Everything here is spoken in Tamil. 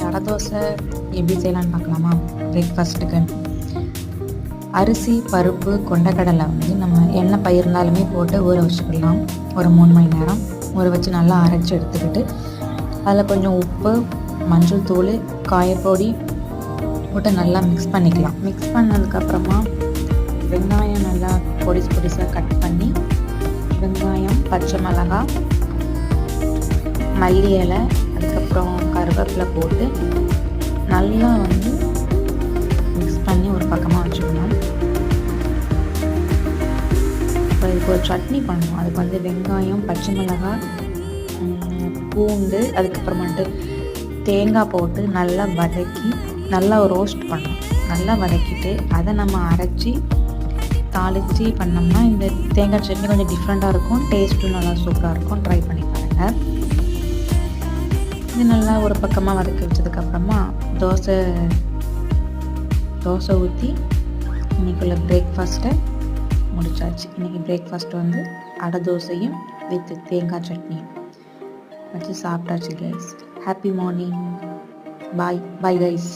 அடை தோசை எப்படி செய்யலான்னு பார்க்கலாமா? பிரேக்ஃபாஸ்ட்டுக்கு அரிசி, பருப்பு, கொண்டக்கடலை வந்து நம்ம என்ன பயிர் இருந்தாலுமே போட்டு ஊற வச்சுக்கலாம். ஒரு 3 மணி நேரம் ஊற வச்சு நல்லா அரைச்சி எடுத்துக்கிட்டு அதில் கொஞ்சம் உப்பு, மஞ்சள் தூள், காயப்பொடி போட்டு நல்லா மிக்ஸ் பண்ணிக்கலாம். மிக்ஸ் பண்ணதுக்கப்புறமா வெங்காயம் நல்லா பொடிசாக கட் பண்ணி வெங்காயம், பச்சை மிளகாய், மல்லி இலை, அதுக்கப்புறம் கருவேப்பிலை போட்டு நல்லா வந்து மிக்ஸ் பண்ணி ஒரு பக்கமாக வச்சுக்கணும். இப்போ இதுக்கு ஒரு சட்னி பண்ணணும். அதுக்கு வந்து வெங்காயம், பச்சை மிளகாய், பூண்டு, அதுக்கப்புறமேட்டு தேங்காய் போட்டு நல்லா வதக்கி நல்லா ரோஸ்ட் பண்ணணும். நல்லா வதக்கிட்டு அதை நம்ம அரைச்சி தாளித்து பண்ணோம்னா இந்த தேங்காய் சட்னி கொஞ்சம் டிஃப்ரெண்ட்டாக இருக்கும். டேஸ்ட்டும் நல்லா சூப்பராக இருக்கும். ட்ரை பண்ணி பாருங்கள். இது நல்லா ஒரு பக்கமாக வதக்கி வச்சதுக்கப்புறமா தோசை ஊற்றி இன்றைக்குள்ள பிரேக்ஃபாஸ்ட்டை முடிச்சாச்சு. இன்றைக்கி பிரேக்ஃபாஸ்ட் வந்து அடை தோசையும் வித் தேங்காய் சட்னியும் வச்சு சாப்பிட்டாச்சு guys. Happy morning. Bye guys.